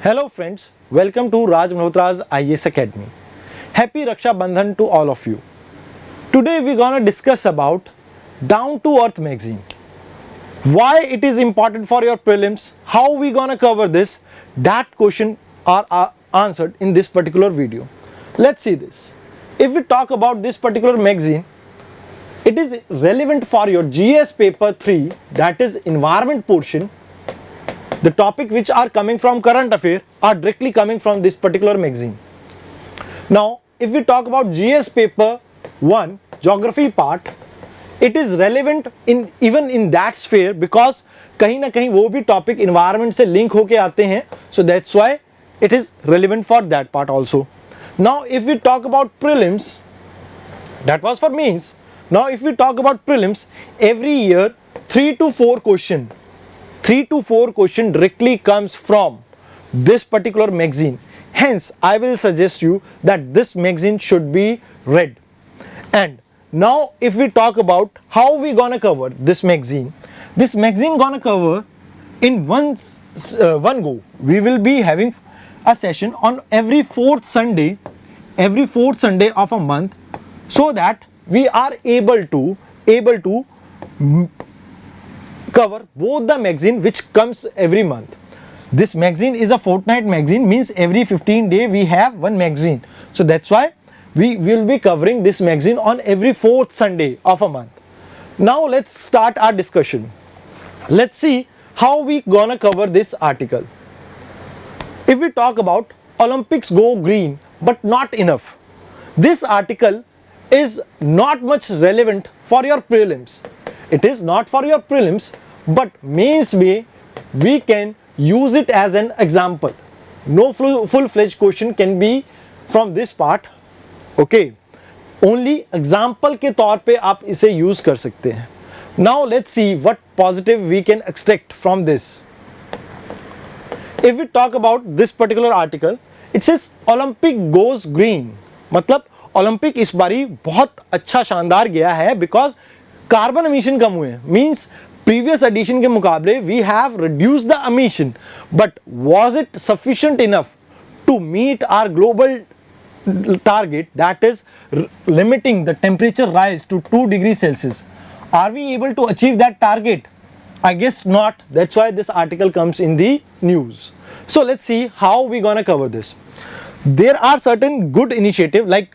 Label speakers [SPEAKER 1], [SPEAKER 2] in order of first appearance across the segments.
[SPEAKER 1] Hello friends, welcome to Raj Malhotra's IAS Academy. Happy Raksha Bandhan to all of you. Today we're gonna discuss about Down to Earth magazine. Why it is important for your prelims, how we gonna cover this, that question are answered in this particular video. Let's see this. If we talk about this particular magazine, it is relevant for your GS paper 3, that is environment portion. The topic which are coming from current affair are directly coming from this particular magazine. Now, if we talk about GS paper 1 geography part, it is relevant in even in that sphere because कहीं ना कहीं वो भी topic environment से link होके आते हैं, so that's why it is relevant for that part also. Now, if we talk about prelims, that was for means. Now, if we talk about prelims, every year 3 to 4 question directly comes from this particular magazine. Hence, I will suggest you that this magazine should be read. And now, if we talk about how we gonna cover this magazine gonna cover in one go. We will be having a session on every fourth Sunday of a month, so that we are able to cover both the magazine which comes every month. This magazine is a fortnight magazine, means every 15 days we have one magazine. So that's why we will be covering this magazine on every fourth Sunday of a month. Now let's start our discussion. Let's see how we gonna cover this article. If we talk about Olympics go green but not enough, this article is not much relevant for your prelims. It is not for your prelims, but mains में we can use it as an example. No full-fledged question can be from this part. Okay, only example के तौर पे आप इसे use कर सकते हैं. Now let's see what positive we can extract from this. If we talk about this particular article, it says Olympic goes green. मतलब Olympic इस बारी बहुत अच्छा शानदार गया है बिकॉज कार्बन एमिशन कम हुए, मींस प्रीवियस एडिशन के मुकाबले we have reduced the emission, but was it sufficient enough to meet our global target, that is limiting the temperature rise to 2 degrees Celsius? Are we able to achieve that target? I guess not. That's why this article comes in the news. So let's see how we gonna cover this. There are certain good initiatives, like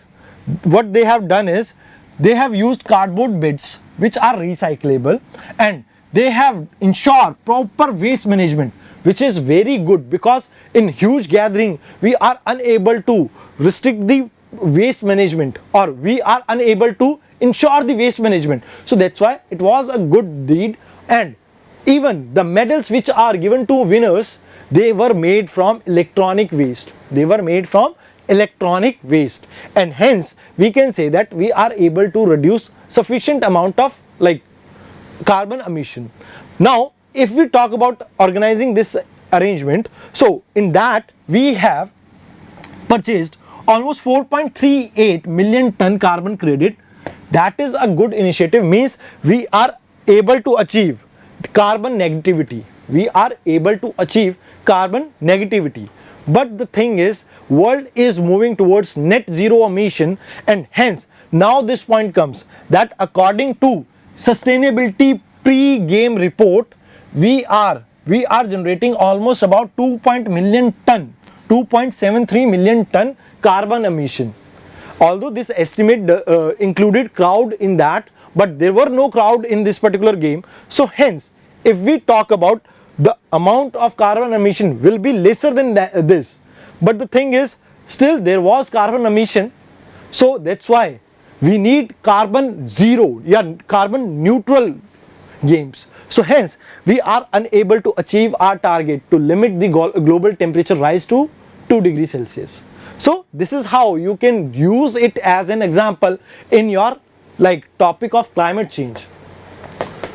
[SPEAKER 1] what they have done is they have used cardboard bits which are recyclable, and they have ensured proper waste management, which is very good because in huge gathering we are unable to restrict the waste management, or we are unable to ensure the waste management. So that's why it was a good deed. And even the medals which are given to winners, they were made from electronic waste. And hence we can say that we are able to reduce sufficient amount of carbon emission. Now if we talk about organizing this arrangement, so in that we have purchased almost 4.38 million ton carbon credit. That is a good initiative, means we are able to achieve carbon negativity. But the thing is, world is moving towards net zero emission, and hence now this point comes that according to sustainability pre-game report, we are generating almost about 2.73 million ton carbon emission. Although this estimate included crowd in that, but there were no crowd in this particular game. So hence, if we talk about the amount of carbon emission will be lesser than this, but the thing is still there was carbon emission. So that's why we need carbon zero, carbon neutral games. So hence we are unable to achieve our target to limit the global temperature rise to 2 degrees Celsius. So this is how you can use it as an example in your topic of climate change.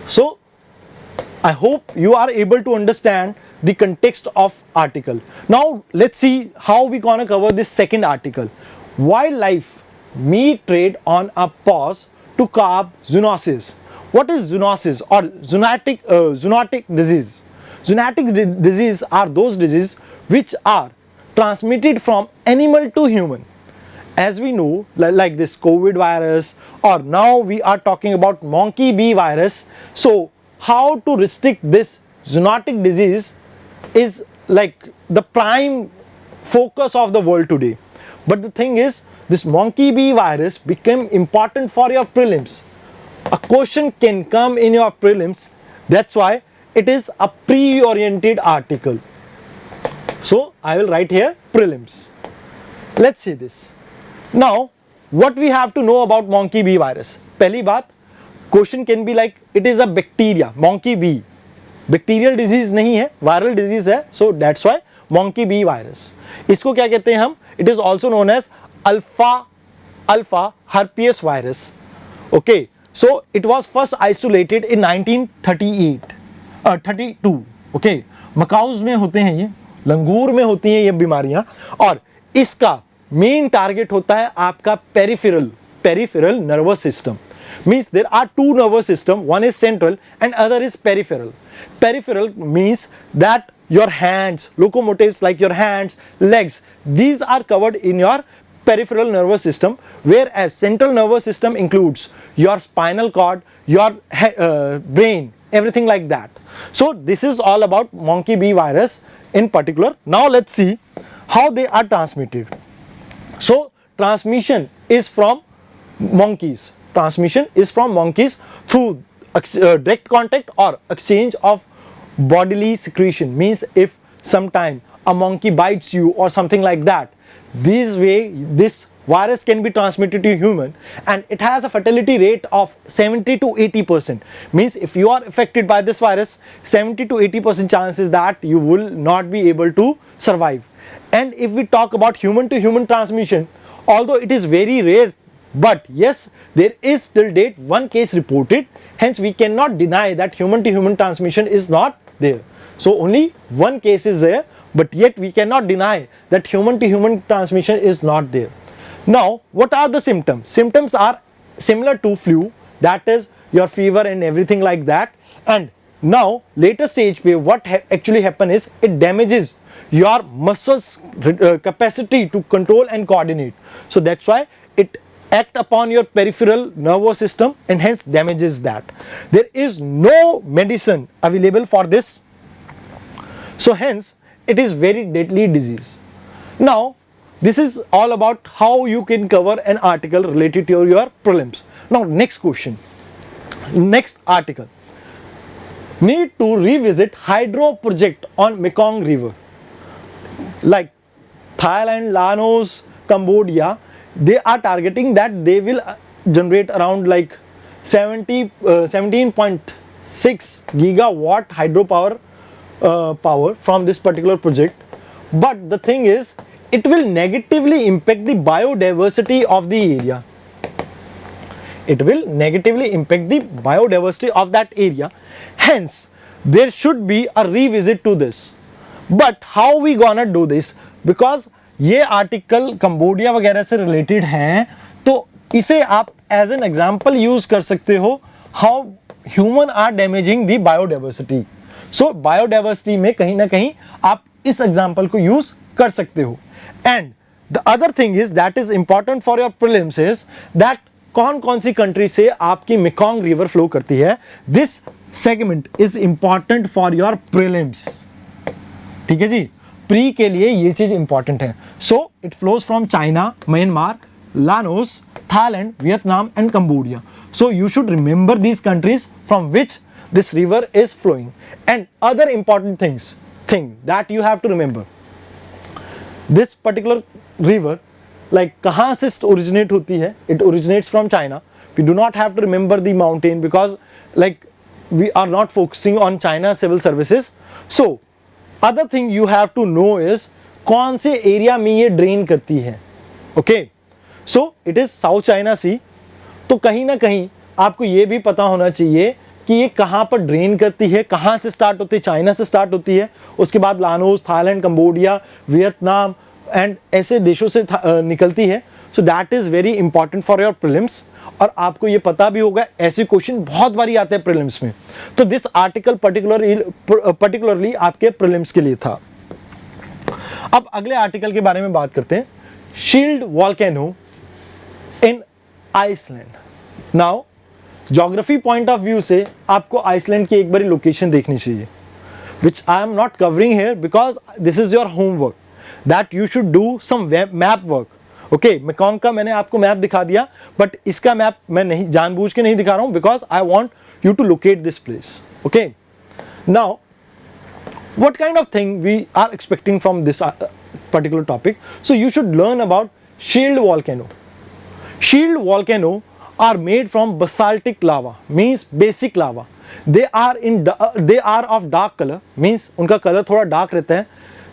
[SPEAKER 1] So I hope you are able to understand the context of article. Now let's see how we gonna cover this second article. Wildlife meat trade on a pause to curb zoonosis. What is zoonosis or zoonotic disease? Zoonotic disease are those diseases which are transmitted from animal to human. As we know, like this COVID virus, or now we are talking about monkey bee virus. So how to restrict this zoonotic disease is like the prime focus of the world today. But the thing is, this monkey bee virus became important for your prelims. A question can come in your prelims, that's why it is a pre-oriented article. So I will write here prelims. Let's see this. Now what we have to know about monkey bee virus? पहली बात, question can be like it is a bacteria, monkey bee. Bacterial disease नहीं है, viral disease है, so that's why monkey bee virus. इसको क्या कहते हैं हम? It is also known as alpha herpes virus. Okay, so it was first isolated in 1932. Okay, macaws में होते हैं ये, लंगूर में होती हैं ये बीमारियां, और इसका मेन टारगेट होता है आपका peripheral nervous system. Means there are two nervous system, one is central and other is peripheral. Peripheral means that your hands, locomotives like your hands, legs, these are covered in your peripheral nervous system, whereas central nervous system includes your spinal cord, your brain, everything like that. So this is all about monkey bee virus in particular. Now let's see how they are transmitted. So transmission is from monkeys. Transmission is from monkeys through direct contact or exchange of bodily secretion. Means if sometime a monkey bites you or something like that, this way this virus can be transmitted to human, and it has a fatality rate of 70 to 80%. Means if you are affected by this virus, 70 to 80% chances that you will not be able to survive. And if we talk about human to human transmission, although it is very rare, but yes, there is till date one case reported, hence we cannot deny that human to human transmission is not there. So only one case is there, but yet we cannot deny that human to human transmission is not there. Now what are the symptoms? Symptoms are similar to flu, that is your fever and everything like that. And now later stage where what actually happen is it damages your muscles capacity to control and coordinate. So that's why it act upon your peripheral nervous system and hence damages that. There is no medicine available for this, so hence it is very deadly disease. Now this is all about how you can cover an article related to your prelims. Now next question, next article, need to revisit hydro project on Mekong River. Like Thailand, Laos, Cambodia, they are targeting that they will generate around like 17.6 gigawatt hydropower power from this particular project. But the thing is, it will negatively impact the biodiversity of the area. It will negatively impact the biodiversity of that area. Hence, there should be a revisit to this. But how we gonna do this? Because ये article Cambodia वगैरह से related हैं, तो इसे आप as an example use कर सकते हो how human are damaging the biodiversity. So biodiversity में कहीं ना कहीं आप इस एग्जाम्पल को यूज कर सकते हो. And the other thing is that is important for your prelims is that कौन कौन सी कंट्री से आपकी मेकॉन्ग रिवर फ्लो करती है. This segment is important for your prelims. ठीक है जी, प्री के लिए ये चीज इंपॉर्टेंट है. So it flows from China, Myanmar, Laos, Thailand, Vietnam and Cambodia. So you should remember these countries from which this river is flowing. And other important thing that you have to remember, this particular river like कहाँ से originate होती है? It originates from China. We do not have to remember the mountain because like we are not focusing on China civil services. So other thing you have to know is कौन से area में ये drain करती है. Okay, so it is South China Sea. तो कहीं ना कहीं आपको ये भी पता होना चाहिए कि ये कहाँ पर ड्रेन करती है, कहाँ से स्टार्ट होती है. चाइना से स्टार्ट होती है, उसके बाद Laos, Thailand, Cambodia, Vietnam and ऐसे देशों से निकलती है. सो that is very important for your prelims. और आपको ये पता भी होगा ऐसे क्वेश्चन बहुत बारी आते हैं प्रीलिम्स में. तो दिस आर्टिकल पर्टिकुलरली आपके प्रीलिम्स के लिए था. अब अगले आर्टिकल के बारे में बात करते हैं, shield volcano in Iceland. Now geography point of view से आपको आइसलैंड की एक बारी लोकेशन देखनी चाहिए, which I am not covering here because this is your homework that you should do some map work. Okay, Mekong का मैंने आपको मैप दिखा दिया, बट इसका मैप मैं नहीं जानबूझ के नहीं दिखा रहा हूँ because I want you to locate this place. Okay, now what kind of thing we are expecting from this particular topic? So you should learn about shield volcano. Shield volcano are made from basaltic lava, means basic lava. They are of dark color, means उनका colour थोड़ा dark रहता है.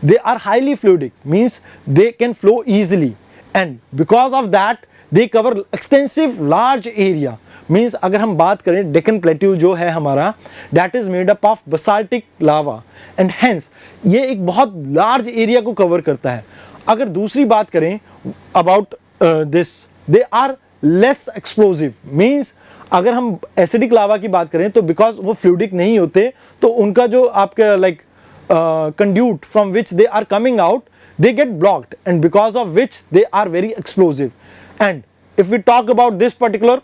[SPEAKER 1] They are highly fluidic, means they can flow easily, and because of that they cover extensive large area. means अगर हम बात करें Deccan plateau जो है हमारा, that is made up of basaltic lava and hence ये एक बहुत large area को cover करता है. अगर दूसरी बात करें about this, they are less explosive, means अगर हम एसिडिक लावा की बात करें तो बिकॉज वो फ्लूइडिक नहीं होते, तो उनका जो आपका like conduit from which they are coming out, they get blocked and because of which they are very explosive. And if we talk about this particular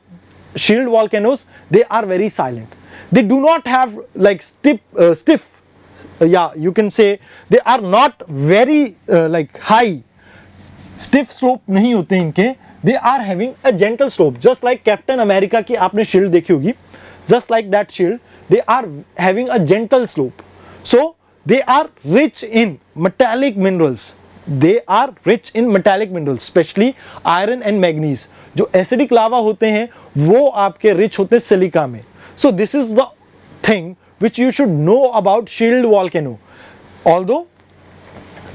[SPEAKER 1] shield volcanoes, they are very silent. They do not have like stiff, yeah, you can say they are not very like high stiff slope नहीं होते इनके. They are having a gentle slope, just like Captain America की आपने shield देखी होगी, just like that shield, they are having a gentle slope. So they are rich in metallic minerals. They are rich in metallic minerals, especially iron and manganese. जो acidic lava होते हैं वो आपके rich होते हैं silica में. So this is the thing which you should know about shield volcano. Although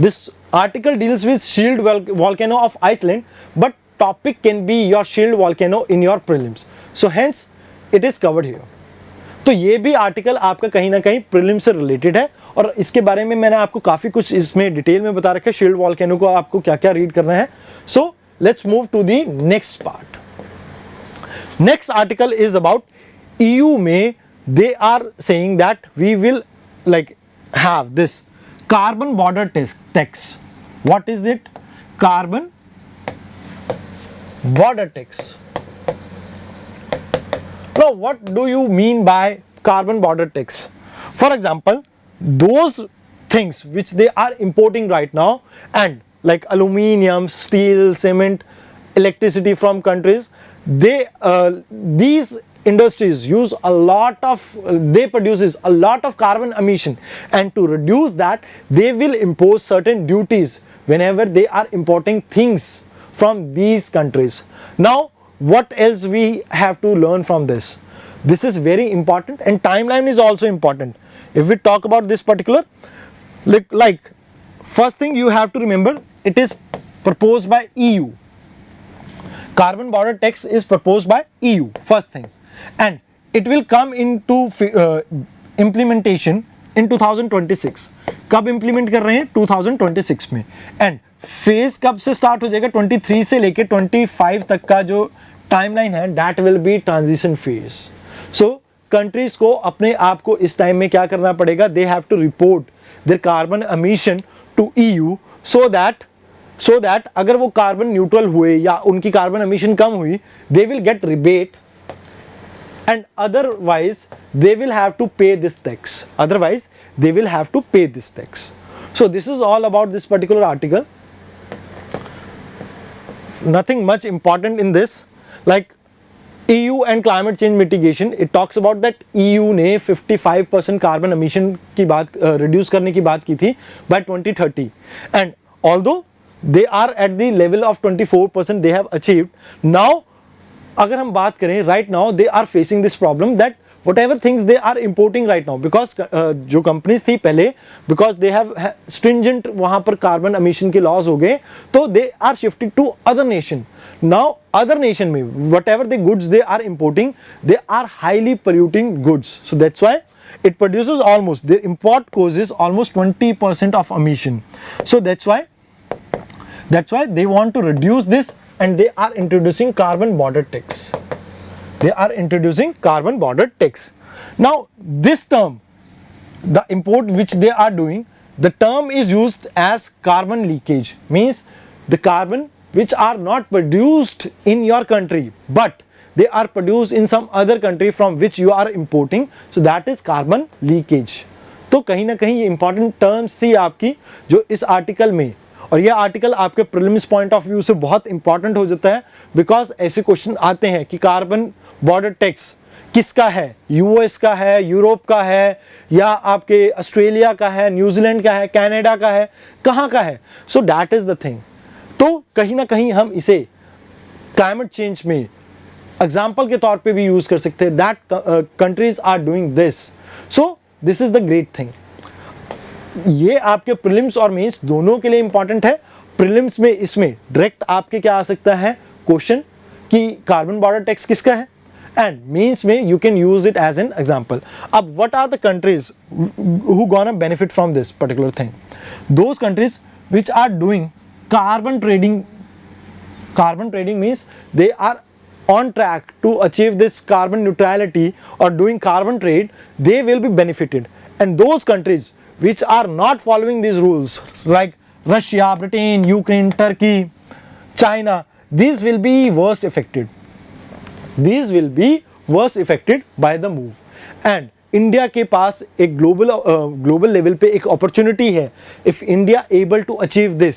[SPEAKER 1] this article deals with shield volcano of Iceland, but topic can be your shield volcano in your prelims, so hence it is covered here. तो ये भी article आपका कहीं ना कहीं prelim से related है और इसके बारे में मैंने आपको काफी कुछ इसमें डिटेल में बता रखा है, शील्ड वॉल्केनो को आपको क्या क्या रीड करना है. So let's move to the next part. Next article is about EU में they are saying that we will like have this carbon border tax. What is it? Carbon border tax. Now what do you mean by carbon border tax? For example, those things which they are importing right now, and like aluminium, steel, cement, electricity from countries, these industries use a lot of they produces a lot of carbon emission, and to reduce that they will impose certain duties whenever they are importing things from these countries. Now what else we have to learn from this? This is very important, and timeline is also important. If we talk about this particular, like first thing you have to remember, it is proposed by EU. Carbon border tax is proposed by EU, first thing, and it will come into implementation in 2026. कब implement कर रहे हैं? 2026 में. And phase कब से start हो जाएगा? 23 से लेके 25 तक का जो टाइमलाइन है, that will be transition phase. So countries को अपने आप को इस टाइम में क्या करना पड़ेगा? They have to report their carbon emission to EU, so that अगर वो कार्बन न्यूट्रल हुए या उनकी कार्बन एमिशन कम हुई, they will get rebate, and otherwise they will have to pay this tax. So this is all about this particular article. Nothing much important in this. Like EU and climate change mitigation, it talks about that EU ने 55% carbon emission की बात reduce करने की बात की थी by 2030, and although they are at the level of 24% they have achieved. Now अगर हम बात करें right now they are facing this problem that whatever things they are importing right now, because जो कंपनीज थी पहले, because they have stringent वहाँ पर carbon emission के लॉज हो गए, तो they are shifted to other nation. Now other nation में whatever the goods they are importing, they are highly polluting goods. So that's why it produces almost, the import causes almost 20% of emission. So that's why they want to reduce this, and they are introducing carbon border tax. Now this term, the import which they are doing, the term is used as carbon leakage, means the carbon which are not produced in your country but they are produced in some other country from which you are importing, so that is carbon leakage. तो कहीं ना कहीं ये important terms थी आपकी जो इस article में, और ये आर्टिकल आपके प्रीलिम्स पॉइंट ऑफ व्यू से बहुत इंपॉर्टेंट हो जाता है, बिकॉज ऐसे क्वेश्चन आते हैं कि कार्बन बॉर्डर टैक्स किसका है, यूएस का है, यूरोप का है, या आपके ऑस्ट्रेलिया का है, न्यूजीलैंड का है, कनाडा का है, कहाँ का है. सो दैट इज द थिंग. तो कहीं ना कहीं हम इसे क्लाइमेट चेंज में एग्जाम्पल के तौर पे भी यूज कर सकते हैं, that countries are doing this. So this is the great thing. ये आपके प्रीलिम्स और मेंस दोनों के लिए इंपॉर्टेंट है. प्रीलिम्स में इसमें डायरेक्ट आपके क्या आ सकता है क्वेश्चन कि कार्बन बॉर्डर टैक्स किसका है, and means में you can use it as an example. अब what are the countries who gonna benefit from this particular thing? Those countries which are doing carbon trading. Carbon trading means they are on track to achieve this carbon neutrality or doing carbon trade, they will be benefited. And those countries which are not following these rules like Russia, Britain, Ukraine, Turkey, China, these will be worst affected. These will be worst affected by the move. And India के पास एक global level पे एक opportunity है. If India able to achieve this,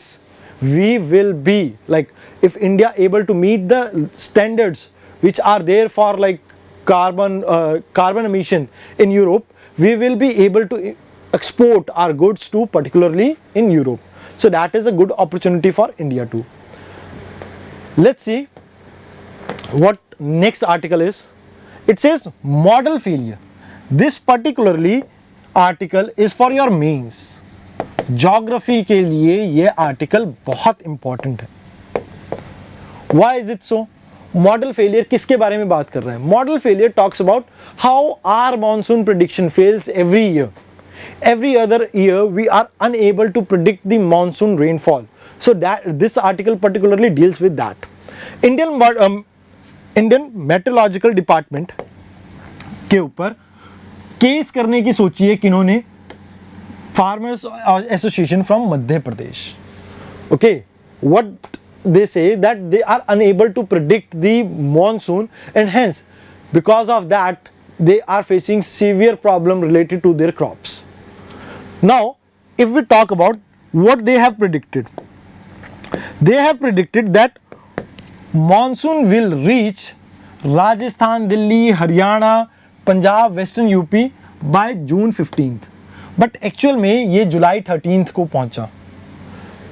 [SPEAKER 1] we will be like, if India able to meet the standards which are there for like carbon emission in Europe, we will be able to export our goods to particularly in Europe. So that is a good opportunity for India too. Let's see what next article is. It says model failure. This particularly article is for your mains. Geography के लिए ये article बहुत important है. Why is it so? Model failure किसके बारे में बात कर रहा है? Model failure talks about how our monsoon prediction fails every year. Every other year we are unable to predict the monsoon rainfall. So that this article particularly deals with that. Indian Meteorological Department के ऊपर case करने की सोची है किन्होंने? Farmers Association from Madhya Pradesh. Okay, what they say that they are unable to predict the monsoon, and hence because of that they are facing severe problem related to their crops. Now if we talk about what they have predicted, they have predicted that monsoon will reach Rajasthan, Delhi, Haryana, Punjab, Western UP by June 15th. But actual में ये जुलाई 13th को पहुंचा.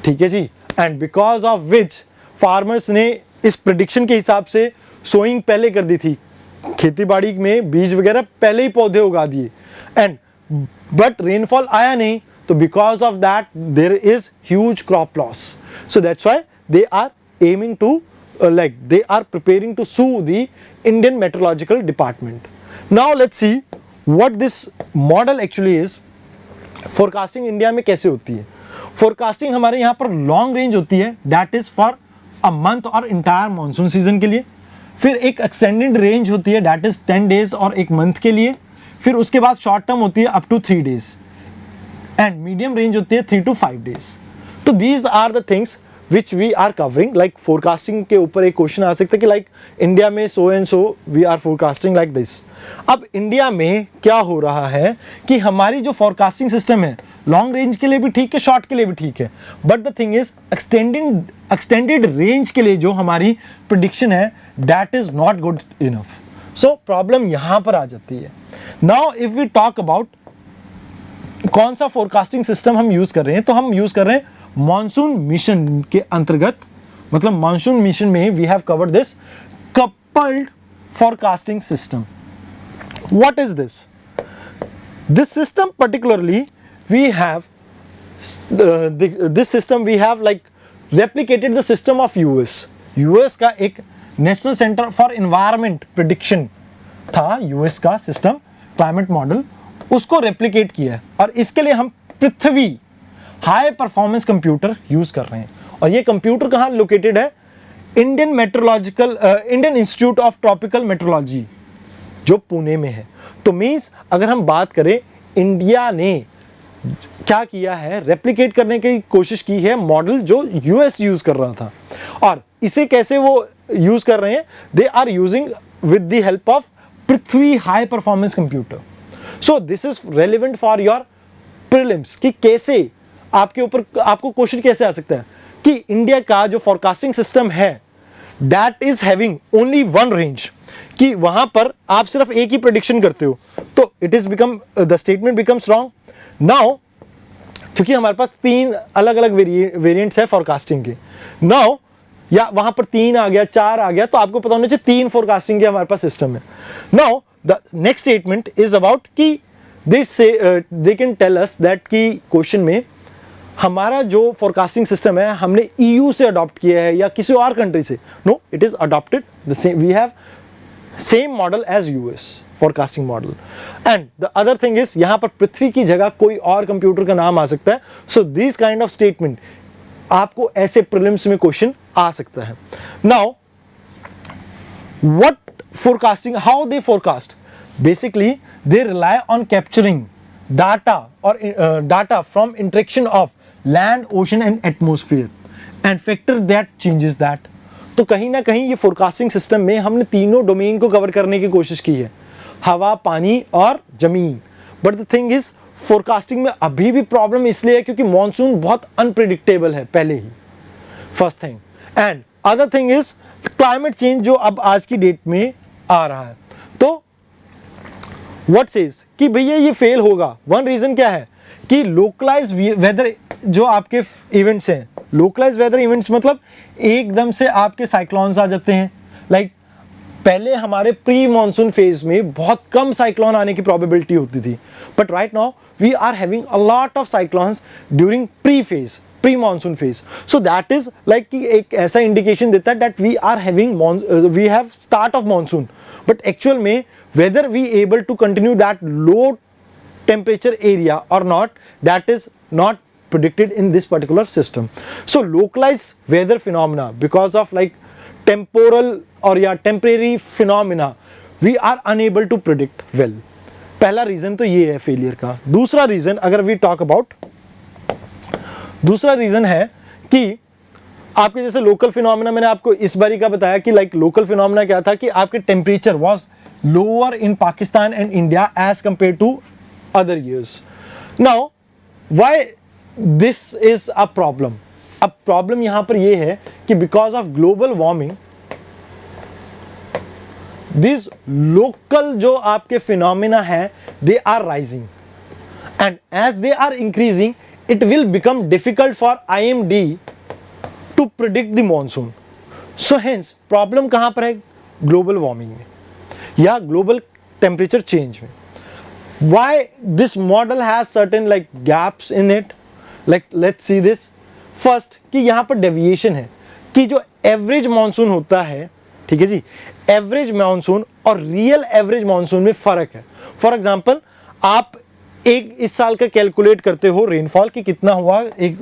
[SPEAKER 1] ठीक है जी. And because of which farmers ने इस प्रिडिक्शन के हिसाब से सोइंग पहले कर दी थी, खेती बाड़ी में बीज वगैरह पहले ही पौधे उगा दिए, एंड बट रेनफॉल आया नहीं, तो because of that there is huge crop loss. So that's why they are aiming to like they are preparing to sue the Indian Meteorological Department. Now let's see what this model actually is. Forecasting India में कैसे होती है? Forecasting हमारे यहाँ पर long range होती है, that is for a month और इंटायर मॉनसून सीजन के लिए. फिर एक एक्सटेंडेड रेंज होती है, दैट इज 10 डेज और एक मंथ के लिए. फिर उसके बाद शॉर्ट टर्म होती है up to 3 days, and medium range होती है 3 to 5 डेज. तो these are the things which we are covering. Like forecasting के ऊपर एक क्वेश्चन आ सकता है कि लाइक इंडिया में so and so we are forecasting like this. अब इंडिया में क्या हो रहा है कि हमारी जो फोरकास्टिंग सिस्टम है लॉन्ग रेंज के लिए भी ठीक है, शॉर्ट के लिए भी ठीक है, but the thing is extended range के लिए जो हमारी प्रेडिक्शन है that is not good enough. So problem यहां पर आ जाती है. Now if we talk about कौन सा फोरकास्टिंग सिस्टम हम यूज कर रहे हैं, तो हम यूज कर रहे हैं मॉनसून मिशन के अंतर्गत. मतलब मॉनसून मिशन में we have covered this coupled forecasting system. What is this? This system particularly we have this system we have like replicated the system of US का एक national centre for environment prediction था, US का system climate model, उसको replicate किया है. और इसके लिए हम पृथ्वी हाई परफॉर्मेंस कंप्यूटर यूज कर रहे हैं. और ये कंप्यूटर कहाँ लोकेटेड है? Indian institute of tropical metrology जो पुणे में है. तो मीन्स अगर हम बात करें इंडिया ने क्या किया है, रेप्लिकेट करने की कोशिश की है मॉडल जो यूएस यूज कर रहा था। और इसे कैसे वो यूज कर रहे हैं, they are using with the help of Prithvi high performance computer. So this is relevant for your prelims कि कैसे आपके ऊपर आपको क्वेश्चन कैसे आ सकता है कि इंडिया का जो फोरकास्टिंग सिस्टम है that is having only one range, कि वहां पर आप सिर्फ एक ही प्रेडिक्शन करते हो, तो it is become the statement becomes wrong. Now क्योंकि हमारे पास 3 अलग अलग वेरिएंट्स है फोरकास्टिंग के, नाउ या वहां पर 3 आ गया, 4 आ गया, तो आपको पता होना चाहिए 3 फोरकास्टिंग के हमारे पास सिस्टम है। Now the next statement is about कि they can tell us that कि क्वेश्चन में हमारा जो फोरकास्टिंग सिस्टम है हमने ईयू से अडॉप्ट किया है या किसी और कंट्री से। No, it is adopted the same, we have same model as US forecasting model. And the other thing is यहां पर पृथ्वी की जगह कोई और कंप्यूटर का नाम आ सकता है। So this kind of statement आपको ऐसे प्रीलिम्स में क्वेश्चन आ सकता है। Now what forecasting, how they forecast, basically they rely on capturing data or data from interaction of land, ocean and atmosphere and factor that changes that। तो कहीं ना कहीं ये फोरकास्टिंग सिस्टम में हमने तीनों डोमेन को कवर करने की कोशिश की है, हवा, पानी और जमीन। But the thing is forecasting में अभी भी प्रॉब्लम इसलिए है क्योंकि मॉनसून बहुत अनप्रिडिक्टेबल है पहले ही, first thing. And other thing is climate change जो अब आज की डेट में आ रहा है। तो व्हाट सेज कि भैया ये फेल होगा, वन रीजन क्या है कि लोकलाइज वेदर जो आपके इवेंट्स हैं, लोकलाइज वेदर इवेंट्स मतलब एकदम से आपके साइक्लोन्स आ जाते हैं। लाइक पहले हमारे प्री मॉनसून फेज में बहुत कम साइक्लोन आने की प्रोबेबिलिटी होती थी, but right now we are having a lot of cyclones during pre monsoon phase. So that is like कि एक ऐसा इंडिकेशन देता है that we are having we have start of monsoon, but actual में whether we able to continue that low temperature area or not, that is not predicted in this particular system. So localized weather phenomena because of like temporal or yeah temporary phenomena we are unable to predict well। पहला reason तो ये है failure का। दूसरा reason अगर we talk about, दूसरा reason है कि आपके जैसे लोकल फिनोमिना, मैंने आपको इस बारी का बताया कि लाइक लोकल फिनोमिना क्या था कि आपके temperature was lower in Pakistan and India as compared to other years. Now, why this is a problem? अब प्रॉब्लम यहां पर यह है कि because of global warming, these local जो आपके phenomena है they are rising, and as they are increasing, it will become difficult for IMD to predict the monsoon. So hence problem कहां पर है, ग्लोबल वार्मिंग में या ग्लोबल टेम्परेचर चेंज में। Why this model has certain like gaps in it, like let's see this. First कि यहां पर deviation है कि जो एवरेज मॉनसून होता है, ठीक है जी, एवरेज मॉनसून और रियल एवरेज मॉनसून में फर्क है। फॉर एग्जांपल आप एक इस साल का कैलकुलेट करते हो रेनफॉल कि कितना हुआ एक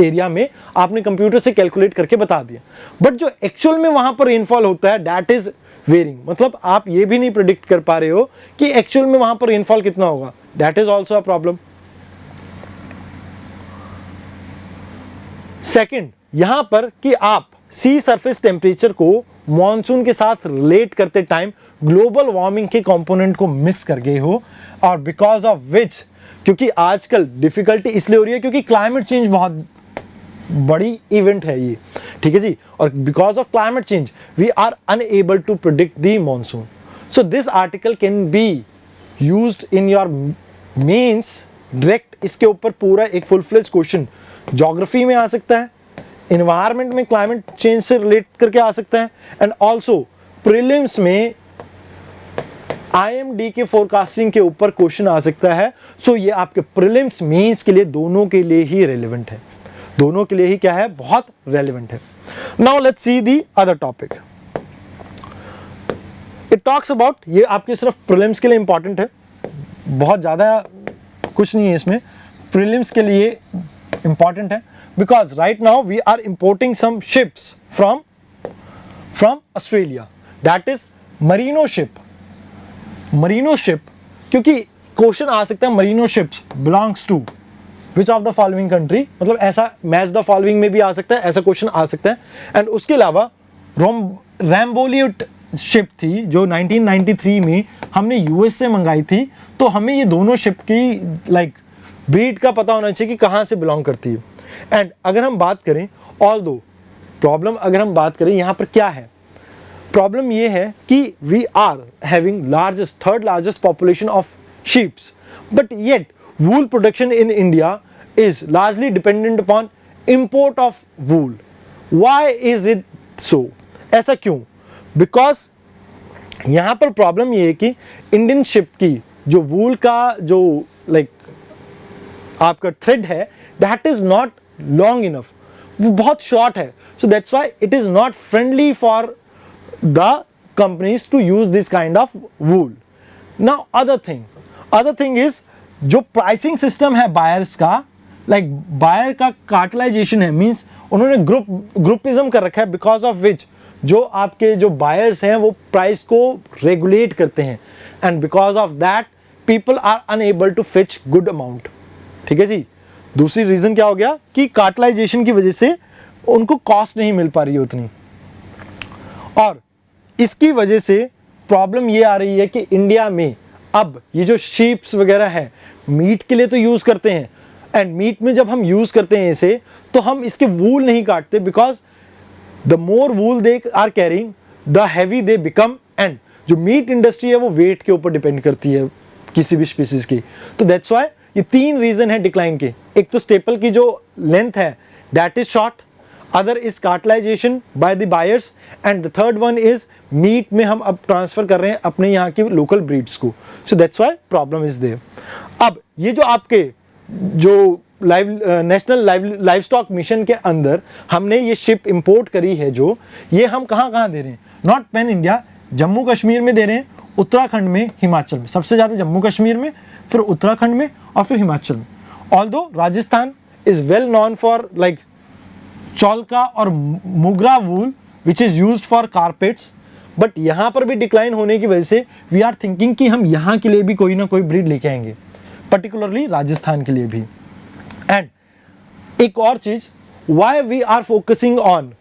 [SPEAKER 1] एरिया में, आपने कंप्यूटर से कैलकुलेट करके बता दिया, बट जो एक्चुअल में वहां पर रेनफॉल होता है दैट इज वेरिंग, मतलब आप ये भी नहीं प्रेडिक्ट कर पा रहे हो कि एक्चुअल में वहां पर रेनफॉल कितना होगा। That is also a problem. Second, यहां पर कि आप सी सरफेस टेम्परेचर को मॉनसून के साथ रिलेट करते टाइम ग्लोबल वार्मिंग के कंपोनेंट को मिस कर गए हो, और बिकॉज ऑफ विच, क्योंकि आजकल डिफिकल्टी इसलिए हो रही है क्योंकि क्लाइमेट चेंज बहुत बड़ी इवेंट है ये, ठीक है जी, और because of climate change we are unable to predict the monsoon. So this article can be used in your mains direct. इसके ऊपर पूरा एक फुल फ्लेज क्वेश्चन ज्योग्राफी में आ सकता है, एनवायरनमेंट में क्लाइमेट चेंज से रिलेट करके आ सकता है, एंड ऑल्सो प्रीलिम्स में IMD के फोरकास्टिंग के ऊपर क्वेश्चन आ सकता है। सो ये आपके प्रीलिम्स मेंस के लिए दोनों के लिए ही रेलेवेंट है, दोनों के लिए ही क्या है, बहुत रेलेवेंट है। Now let's see the other topic. It talks about, ये आपके सिर्फ प्रीलिम्स के लिए इंपॉर्टेंट है, बहुत ज्यादा कुछ नहीं है इसमें, प्रीलिम्स के लिए इंपॉर्टेंट है because right now we are importing some ships from Australia, that is merino ship. Merino ship, क्योंकि क्वेश्चन आ सकता है merino ships belongs to which of the following country, मतलब ऐसा मैच द फॉलोइंग में भी आ सकता है, ऐसा क्वेश्चन आ सकता है। एंड उसके अलावा रैम्बोलिट शिप थी जो 1993 में हमने यूएस से मंगाई थी, तो हमें ये दोनों शिप की लाइक ब्रीड का पता होना चाहिए कि कहाँ से बिलोंग करती है। एंड अगर हम बात करें, ऑल्दो प्रॉब्लम अगर हम बात करें यहाँ पर क्या है, प्रॉब्लम ये है कि we are having largest, third largest population of sheeps, but yet wool production in India is largely dependent upon import of wool. Why is it so? ऐसा क्यों? बिकॉज यहां पर प्रॉब्लम ये है कि इंडियन शिप की जो वूल का जो लाइक आपका थ्रेड है, that is not long enough, वो बहुत शॉर्ट है। So that's why it is not friendly for the companies to use this kind of wool. Now other thing is जो प्राइसिंग सिस्टम है बायर्स का, like buyer का cartelization है, means उन्होंने groupism कर रखा है, बिकॉज ऑफ विच जो आपके जो बायर्स हैं वो प्राइस को रेगुलेट करते हैं, and because of that people are unable to fetch good amount. ठीक है जी। दूसरी रीजन क्या हो गया कि कार्टलाइजेशन की वजह से उनको कॉस्ट नहीं मिल पा रही है उतनी, और इसकी वजह से प्रॉब्लम ये आ रही है कि इंडिया में अब ये जो शीप्स वगैरह है मीट के लिए तो यूज करते हैं, एंड मीट में जब हम यूज करते हैं इसे, तो हम इसके वूल नहीं काटते, because the more wool they are carrying the heavy they become, and जो मीट इंडस्ट्री है वो वेट के ऊपर डिपेंड करती है किसी भी स्पीसीज की। तो दैट्स व्हाई ये तीन रीजन है डिक्लाइन के। एक तो स्टेपल की जो लेंथ है that is short, other is cartelization by the buyers, and the third one is meat में हम अब ट्रांसफर कर रहे हैं अपने यहाँ की लोकल ब्रीड्स को। So that's why problem is there. अब ये जो आपके जो नेशनल लाइव स्टॉक मिशन के अंदर हमने ये शिप इंपोर्ट करी है, जो ये हम कहाँ दे रहे हैं, not pan India, Jammu Kashmir में दे रहे हैं, उत्तराखंड में, हिमाचल में, सबसे ज़्यादा जम्मू कश्मीर में, फिर उत्तराखंड में और फिर हिमाचल में। Although Rajasthan is well known for like चौलका और Magra wool which is used for carpets, but यहाँ पर भी डिक्लाइन होने की वजह से वी आर थिंकिंग कि हम यहाँ के लिए भी कोई ना कोई ब्रीड लेके आएंगे, पर्टिकुलरली राजस्थान के लिए भी। एंड एक और चीज, why we are focusing on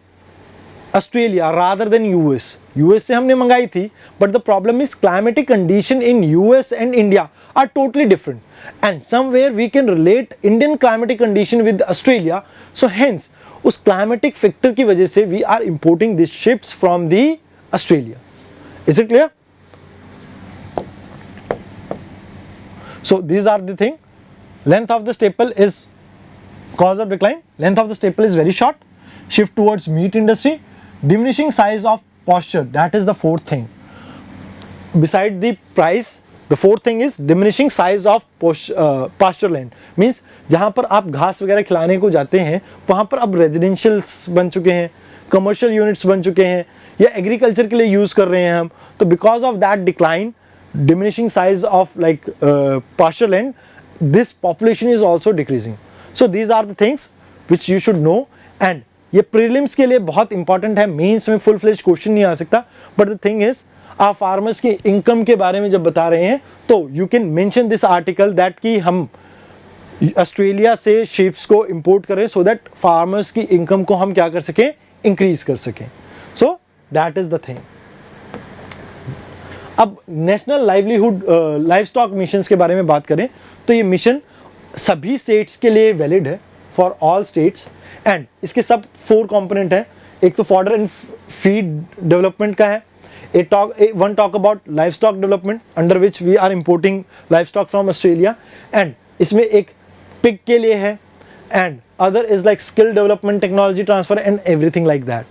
[SPEAKER 1] Australia rather than US. US से हमने मंगाई थी, but the problem is climatic condition in US and India are totally different, and somewhere we can relate Indian climatic condition with Australia. So hence उस climatic factor की वजह से we are importing this ships from the Australia. Is it clear? So these are the thing. Length of the staple is cause of decline. Length of the staple is very short. Shift towards meat industry. Diminishing size of pasture. That is the fourth thing. Beside the price, the fourth thing is diminishing size of pasture land. Means जहाँ पर आप घास वगैरह खिलाने को जाते हैं वहाँ पर अब रेजिडेंशियल्स बन चुके हैं, कमर्शियल यूनिट्स बन चुके हैं, या एग्रीकल्चर के लिए यूज़ कर रहे हैं हम। तो because of that decline, diminishing size of like pasture land, this population is also decreasing. So these are the things which you should know, and ये prelims के लिए बहुत important है, मेंस में full fledged question नहीं आ सकता, but the thing is आप farmers की इनकम के बारे में जब बता रहे हैं तो you can mention this article that कि हम ऑस्ट्रेलिया से शीप्स को इंपोर्ट करें so that फार्मर्स की इनकम को हम क्या कर सकें, इंक्रीज कर सकें। So that is the thing. अब नेशनल लाइव स्टॉक मिशन के बारे में बात करें तो ये मिशन सभी स्टेट्स के लिए वैलिड है, फॉर ऑल स्टेट्स, एंड इसके सब 4 कंपोनेंट हैं। एक तो फॉडर एंड फीड डेवलपमेंट का है, one talk about livestock development under which we are importing livestock from Australia, and इसमें एक पिग के लिए है, and other is like skill development, technology transfer and everything like that,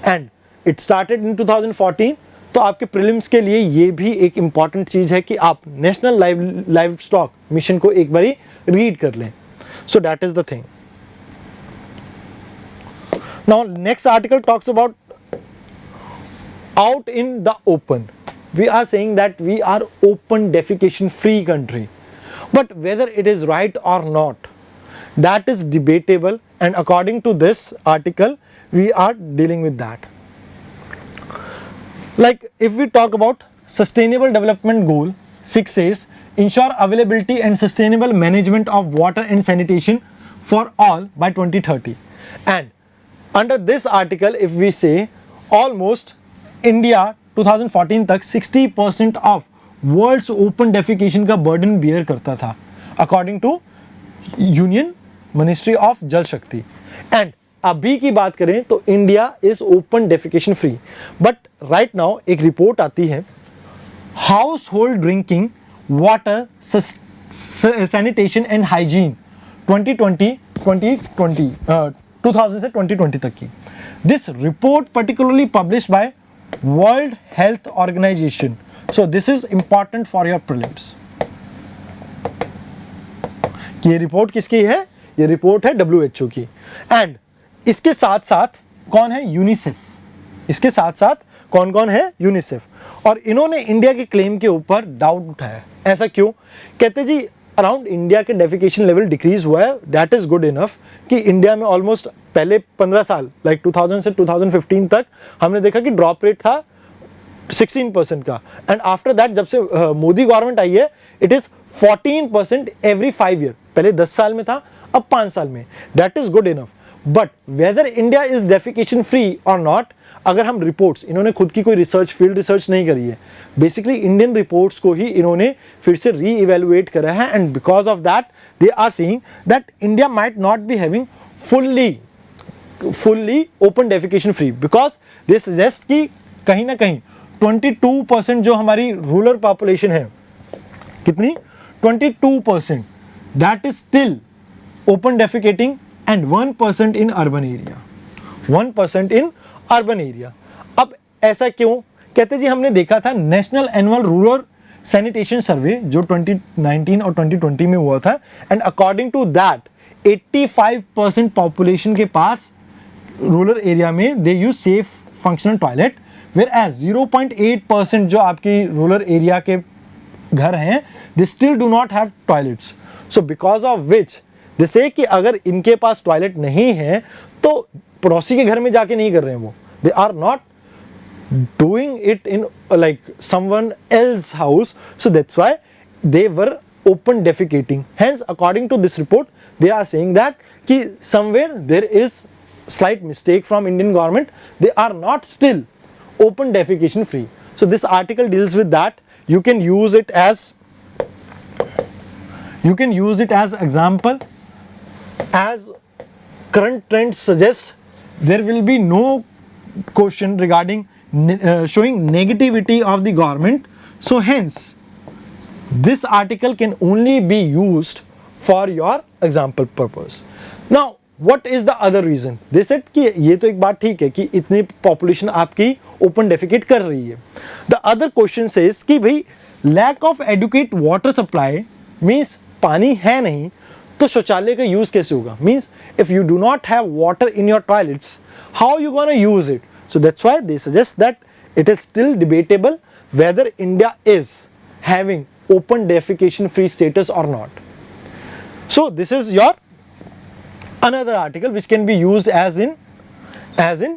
[SPEAKER 1] and it started in 2014। तो आपके prelims के लिए ये भी एक इम्पॉर्टेंट चीज़ है कि आप नेशनल लाइव स्टॉक मिशन को एक बारी रीड कर लें। So that is the thing. Now next article talks about out in the open. We are saying that we are open defecation free country, but whether it is right or not, that is debatable, and according to this article we are dealing with that. Like if we talk about sustainable development goal 6 says ensure availability and sustainable management of water and sanitation for all by 2030. And under this article, if we say, almost India 2014 तक 60% of world's open defecation का burden bear करता था, according to Union Ministry of जल शक्ति. And अभी की बात करें तो India is open defecation free. But right now एक रिपोर्ट आती है, household drinking water sanitation and hygiene 2000 से 2020 तक की. This report particularly published by World Health Organization. So this is important for your prelims. ये report किसकी है? ये रिपोर्ट है WHO की. एंड इसके साथ साथ कौन है? यूनिसेफ. इसके साथ साथ कौन कौन है? यूनिसेफ. और इन्होंने इंडिया के क्लेम के ऊपर डाउट उठाया. ऐसा क्यों? कहते जी अराउंड इंडिया के डेफिकेशन लेवल डिक्रीज हुआ है, दैट इज गुड इनफ कि इंडिया में ऑलमोस्ट पहले 15 साल लाइक 2000 से 2015 तक हमने देखा कि ड्रॉप रेट था 16% का. एंड आफ्टर दैट जब से मोदी गवर्नमेंट आई है, इट इज 14% एवरी 5 ईयर. पहले 10 साल में था, अब 5 साल में. That is good enough. But whether India is defecation free और नॉट, अगर हम रिपोर्ट्स, इन्होंने खुद की कोई रिसर्च, फील्ड रिसर्च नहीं करी है, बेसिकली इंडियन रिपोर्ट्स को ही इन्होंने फिर से री इवेलुएट करा है. And because of that they are seeing that India might not be having fully open defecation free, because they suggest कि कहीं ना कहीं 22% जो हमारी रूरल पॉपुलेशन है, कितनी? 22%, that is still open defecating and 1% in urban area. 1% in urban area. अब ऐसा क्यों? कहते जी हमने देखा था national annual rural sanitation survey जो 2019 और 2020 में हुआ था, and according to that 85% population के पास रूरल एरिया में they use safe functional toilet, whereas 0.8% जो आपकी रूरल एरिया के घर हैं, they still do not have toilets. So because of which जैसे कि अगर इनके पास टॉयलेट नहीं है तो पड़ोसी के घर में जाके नहीं कर रहे हैं वो, they are not doing it in like someone else house. So that's why they were open defecating. Hence according to this report they are saying that कि somewhere there is slight mistake from Indian government, they are not still open defecation free. So this article deals with that. You can use it as example. As current trends suggest, there will be no question regarding showing negativity of the government. So hence this article can only be used for your example purpose. Now what is the other reason? They said कि ये तो एक बात ठीक है कि इतनी population आपकी open defecate कर रही है. The other question says कि भाई lack of adequate water supply means पानी है नहीं तो शौचालय का यूज कैसे होगा? Means if you do not have water in your toilets, how you gonna use it? So that's why they suggest that it is still debatable whether India is having open defecation free status और not. So this is your another article which can be used as in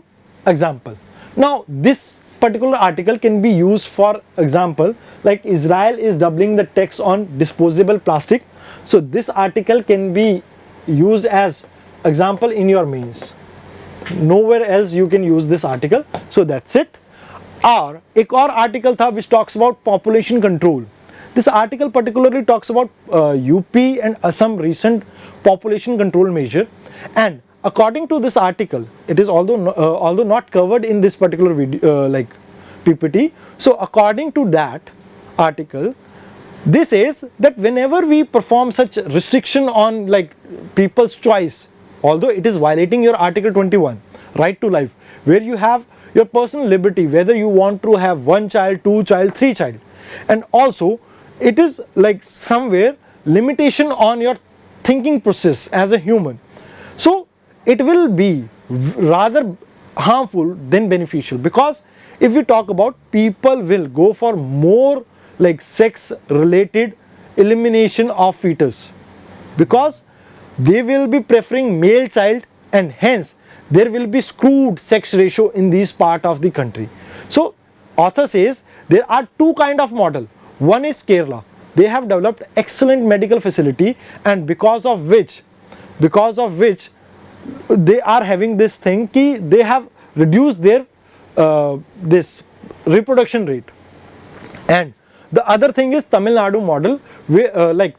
[SPEAKER 1] example. Now this particular article can be used for example like Israel is doubling the tax on disposable plastic. So this article can be used as example in your mains. Nowhere else you can use this article. So that's it. और एक और article था which talks about population control. This article particularly talks about UP and Assam recent population control measure, and according to this article, it is although not covered in this particular video like PPT. So according to that article, this says that whenever we perform such restriction on like people's choice, although it is violating your Article 21 right to life, where you have your personal liberty whether you want to have 1 child, 2 child, 3 child, and also it is like somewhere limitation on your thinking process as a human. So it will be rather harmful than beneficial, because if we talk about, people will go for more like sex related elimination of fetus, because they will be preferring male child, and hence there will be skewed sex ratio in this part of the country. So author says there are two kind of model. One is Kerala. they have developed excellent medical facility, and because of which they are having this thing ki they have reduced their this reproduction rate. And the other thing is Tamil Nadu model, where like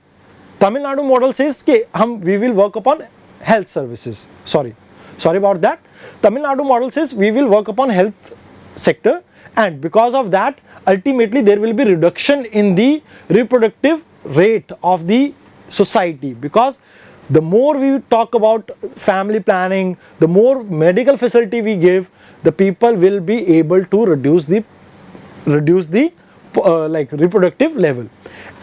[SPEAKER 1] Tamil Nadu model says कि we will work upon health services. Sorry about that. Tamil Nadu model says we will work upon health sector, and because of that ultimately there will be reduction in the reproductive rate of the society, because the more we talk about family planning, the more medical facility we give, the people will be able to reduce the like reproductive level.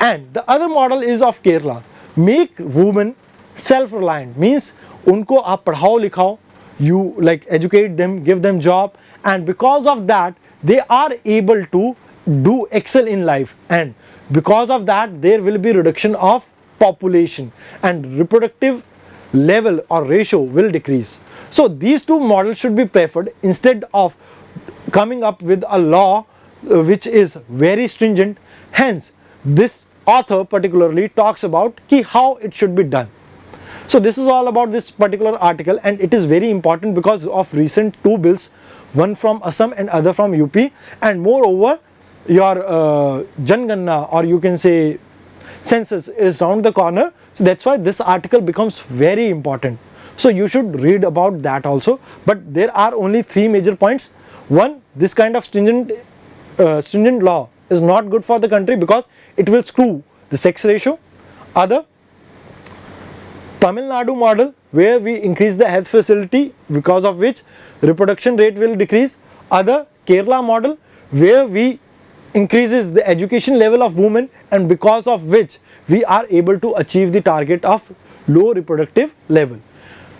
[SPEAKER 1] And the other model is of Kerala, make women self-reliant, means unko aap padhao likhao, you like educate them, give them job, and because of that they are able to do excel in life, and because of that there will be reduction of population and reproductive level or ratio will decrease. So these two models should be preferred instead of coming up with a law which is very stringent. Hence this author particularly talks about ki how it should be done. So this is all about this particular article, and it is very important because of recent two bills, one from Assam and other from UP, and moreover your Janganna, or you can say census, is around the corner. So that's why this article becomes very important. So you should read about that also. But there are only three major points. One, this kind of stringent law is not good for the country because it will screw the sex ratio. Other, Tamil Nadu model, where we increase the health facility, because of which reproduction rate will decrease. Other, Kerala model, where we increases the education level of women, and because of which we are able to achieve the target of low reproductive level.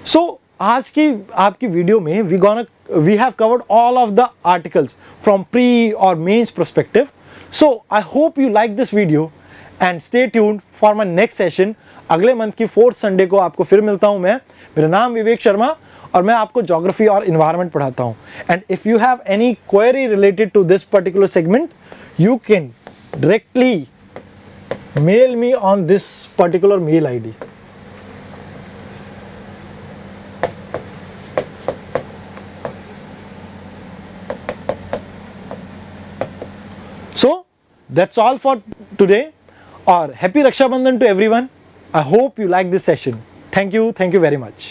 [SPEAKER 1] So आज की आपकी video में we have covered all of the articles from pre or mains perspective. So I hope you like this video and stay tuned for my next session. अगले month की 4th Sunday को आपको फिर मिलता हूं मैं. मेरा नाम विवेक शर्मा और मैं आपको ज्योग्राफी और इन्वायरमेंट पढ़ाता हूं. And if you have any query related to this particular segment, you can directly mail me on this particular mail ID. So that's all for today, or happy Raksha Bandhan to everyone. I hope you like this session. Thank you very much.